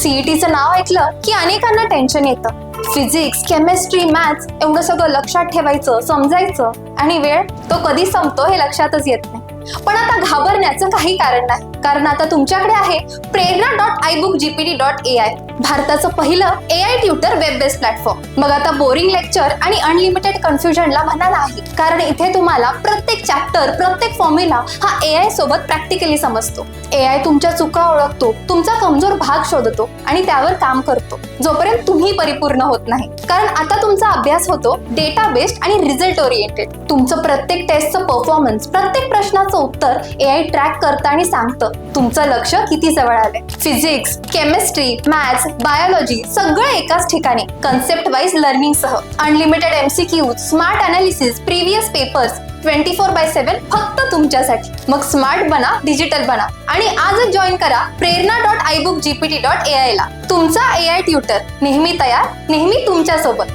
सीईटीचं नाव ऐकलं की अनेकांना टेन्शन येतं. फिजिक्स, केमिस्ट्री, मॅथ्स एवढं सगळं लक्षात ठेवायचं, समजायचं आणि वेळ तो कधी संपतो हे लक्षातच येत नाही. पण आता घाबरण्याचं काही कारण नाही, कारण आता तुमच्याकडे आहे prerna.ibookgpt.ai, भारताचं पहिलं AI tutor web based platform. मग आता बोरिंग लेक्चर आणि अनलिमिटेड कन्फ्युजनला म्हणा नाही, कारण इथे तुम्हाला प्रत्येक चॅप्टर, प्रत्येक फॉर्म्युला हा AI सोबत प्रॅक्टिकली समजतो. AI तुमच्या चुका ओळखतो, तुमचा कमजोर भाग शोधतो आणि त्यावर काम करतो, जोपर्यंत तुम्ही परिपूर्ण होत नाही. कारण आता तुमचा अभ्यास होतो डेटा बेस्ड आणि रिझल्ट ओरिएंटेड. तुमचं प्रत्येक टेस्टचं परफॉर्मन्स, प्रत्येक प्रश्नाचं उत्तर AI ट्रॅक करतं आणि सांगतं तुमचं लक्ष किती जवळ आलंय. फिजिक्स, केमिस्ट्री, मॅथ्स, बायोलॉजी सगळं एकाच ठिकाणी, कन्सेप्ट वाईज लर्निंग सह. Unlimited MCQ, smart analysis, previous papers 24/7 फक्त तुमच्यासाठी. मग स्मार्ट बना, डिजिटल बना आणि आजच जॉईन करा prerna.ibookgpt.ai ला. तुमचा AI ट्युटर नेहमी तयार, नेहमी तुमच्या सोबत.